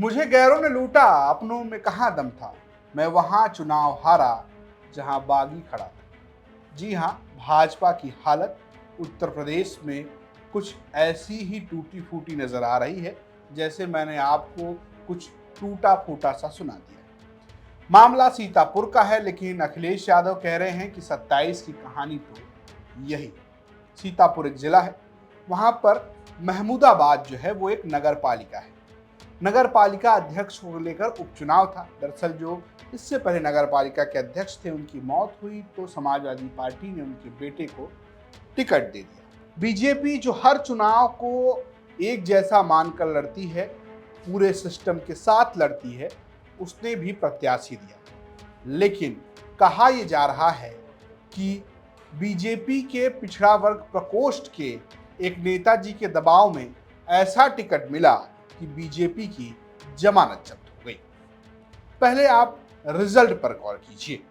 मुझे गैरों ने लूटा, अपनों में कहाँ दम था। मैं वहां चुनाव हारा जहां बागी खड़ा था। जी हाँ, भाजपा की हालत उत्तर प्रदेश में कुछ ऐसी ही टूटी फूटी नजर आ रही है जैसे मैंने आपको कुछ टूटा फूटा सा सुना दिया। मामला सीतापुर का है, लेकिन अखिलेश यादव कह रहे हैं कि 27 की कहानी तो यही। सीतापुर एक जिला है, वहां पर महमूदाबाद जो है वो एक नगर पालिका है। नगर पालिका अध्यक्ष को लेकर उपचुनाव था। दरअसल जो इससे पहले नगर पालिका के अध्यक्ष थे, उनकी मौत हुई तो समाजवादी पार्टी ने उनके बेटे को टिकट दे दिया। बीजेपी जो हर चुनाव को एक जैसा मानकर लड़ती है, पूरे सिस्टम के साथ लड़ती है, उसने भी प्रत्याशी दिया। लेकिन कहा यह जा रहा है कि बीजेपी के पिछड़ा वर्ग प्रकोष्ठ के एक नेताजी के दबाव में ऐसा टिकट मिला कि बीजेपी की जमानत जब्त हो गई। पहले आप रिजल्ट पर गौर कीजिए।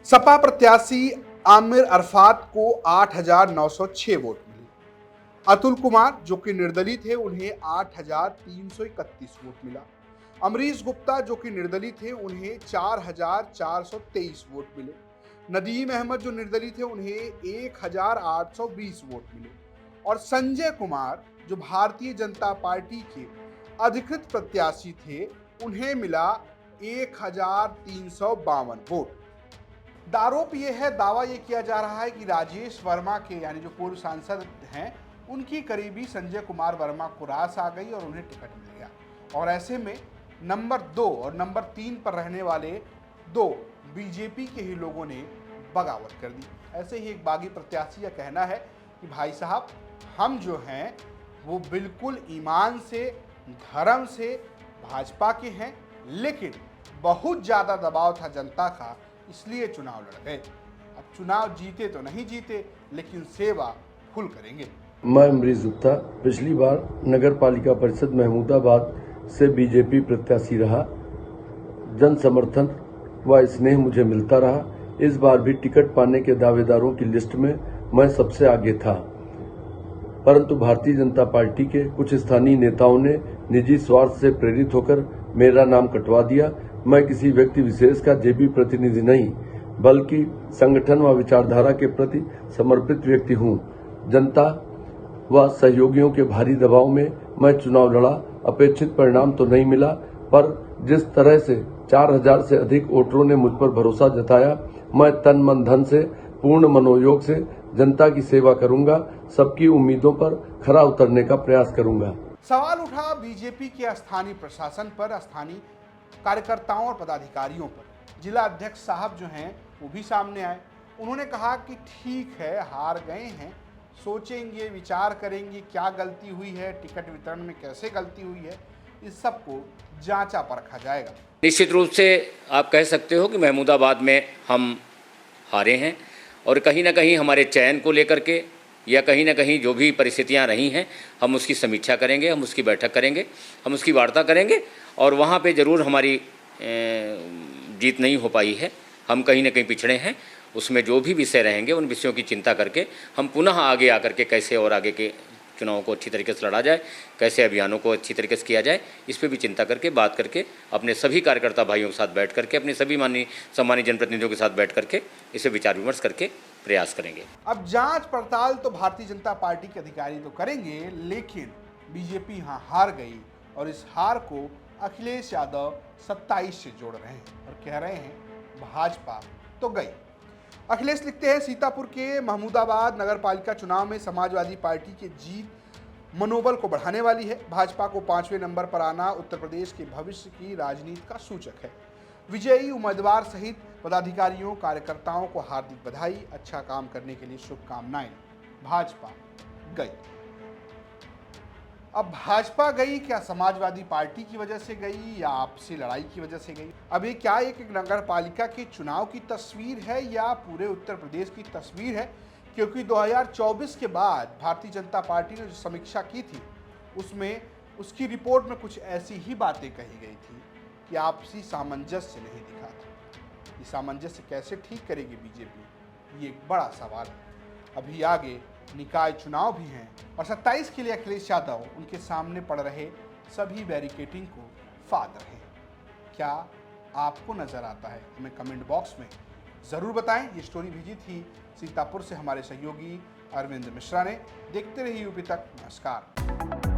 सपा प्रत्याशी आमिर अरफात को 8,906 वोट मिले। अतुल कुमार जो कि निर्दलीय थे, उन्हें 8,331 वोट मिला। अमरीश गुप्ता जो कि निर्दलीय थे, उन्हें 4,423 वोट मिले। नदीम अहमद जो निर्दलीय थे, उन्हें 1,820 वोट मिले। और संजय कुमार जो भारतीय जनता पार्टी के अधिकृत प्रत्याशी थे, उन्हें मिला 1,352 वोट। दारोप यह है, दावा यह किया जा रहा है कि राजेश वर्मा के, यानी जो पूर्व सांसद हैं, उनकी करीबी संजय कुमार वर्मा को रास आ गई और उन्हें टिकट मिल गया। और ऐसे में नंबर 2 और नंबर 3 पर रहने वाले 2 बीजेपी के ही लोगों ने बगावत कर दी। ऐसे ही एक बागी प्रत्याशी का कहना है कि भाई साहब, हम जो हैं वो बिल्कुल ईमान से, धर्म से भाजपा के हैं, लेकिन बहुत ज़्यादा दबाव था जनता का, इसलिए चुनाव लड़ गए। अब चुनाव जीते तो नहीं जीते, लेकिन सेवा फुल करेंगे। मैं अमरीश गुप्ता पिछली बार नगर पालिका परिषद महमूदाबाद से बीजेपी प्रत्याशी रहा। जन समर्थन व स्नेह मुझे मिलता रहा। इस बार भी टिकट पाने के दावेदारों की लिस्ट में मैं सबसे आगे था, परंतु भारतीय जनता पार्टी के कुछ स्थानीय नेताओं ने निजी स्वार्थ से प्रेरित होकर मेरा नाम कटवा दिया। मैं किसी व्यक्ति विशेष का जेबी प्रतिनिधि नहीं, बल्कि संगठन व विचारधारा के प्रति समर्पित व्यक्ति हूं। जनता व सहयोगियों के भारी दबाव में मैं चुनाव लड़ा। अपेक्षित परिणाम तो नहीं मिला, पर जिस तरह से 4,000 से अधिक वोटरों ने मुझ पर भरोसा जताया, मैं तन मन धन से, पूर्ण मनोयोग से जनता की सेवा करूंगा। सबकी उम्मीदों पर खरा उतरने का प्रयास करूंगा। सवाल उठा बीजेपी के स्थानीय प्रशासन पर, स्थानीय कार्यकर्ताओं और पदाधिकारियों पर। जिला अध्यक्ष साहब जो हैं वो भी सामने आए। उन्होंने कहा कि ठीक है, हार गए हैं, सोचेंगे, विचार करेंगे क्या गलती हुई है, टिकट वितरण में कैसे गलती हुई है, इस सब को जांचा परखा जाएगा। निश्चित रूप से आप कह सकते हो कि महमूदाबाद में हम हारे हैं, और कहीं ना कहीं हमारे चयन को लेकर के या कहीं ना कहीं जो भी परिस्थितियां रही हैं, हम उसकी समीक्षा करेंगे, हम उसकी बैठक करेंगे, हम उसकी वार्ता करेंगे, और वहाँ पे ज़रूर हमारी जीत नहीं हो पाई है। हम कहीं ना कहीं पिछड़े हैं। उसमें जो भी विषय रहेंगे, उन विषयों की चिंता करके हम पुनः आगे आकर के कैसे और आगे के चुनाव को अच्छी तरीके से लड़ा जाए, कैसे अभियानों को अच्छी तरीके से किया जाए, इस पर भी चिंता करके, बात करके, अपने सभी कार्यकर्ता भाइयों के साथ बैठ करके, अपने सभी सम्मानित जनप्रतिनिधियों के साथ बैठ करके इसे विचार विमर्श करके प्रयास करेंगे। अब जांच पड़ताल तो भारतीय जनता पार्टी के अधिकारी तो करेंगे, लेकिन बीजेपी यहाँ हार गई और इस हार को अखिलेश यादव 27 से जोड़ रहे हैं और कह रहे हैं भाजपा तो गई। अखिलेश लिखते हैं, सीतापुर के महमूदाबाद नगर पालिका चुनाव में समाजवादी पार्टी की जीत मनोबल को बढ़ाने वाली है। भाजपा को 5वें नंबर पर आना उत्तर प्रदेश के भविष्य की राजनीति का सूचक है। विजयी उम्मीदवार सहित पदाधिकारियों, कार्यकर्ताओं को हार्दिक बधाई, अच्छा काम करने के लिए शुभकामनाएं। भाजपा गई। अब भाजपा गई, क्या समाजवादी पार्टी की वजह से गई या आपसी लड़ाई की वजह से गई? अब ये क्या एक नगर पालिका के चुनाव की तस्वीर है या पूरे उत्तर प्रदेश की तस्वीर है? क्योंकि 2024 के बाद भारतीय जनता पार्टी ने जो समीक्षा की थी, उसमें उसकी रिपोर्ट में कुछ ऐसी ही बातें कही गई थी कि आपसी सामंजस्य नहीं दिखा था। ये सामंजस्य कैसे ठीक करेगी बीजेपी, ये एक बड़ा सवाल है। अभी आगे निकाय चुनाव भी हैं और 27 के लिए अखिलेश यादव उनके सामने पड़ रहे सभी बैरिकेडिंग को फादर हैं। क्या आपको नजर आता है? हमें कमेंट बॉक्स में जरूर बताएं। ये स्टोरी भेजी थी सीतापुर से हमारे सहयोगी अरविंद मिश्रा ने। देखते रहिए यूपी तक। नमस्कार।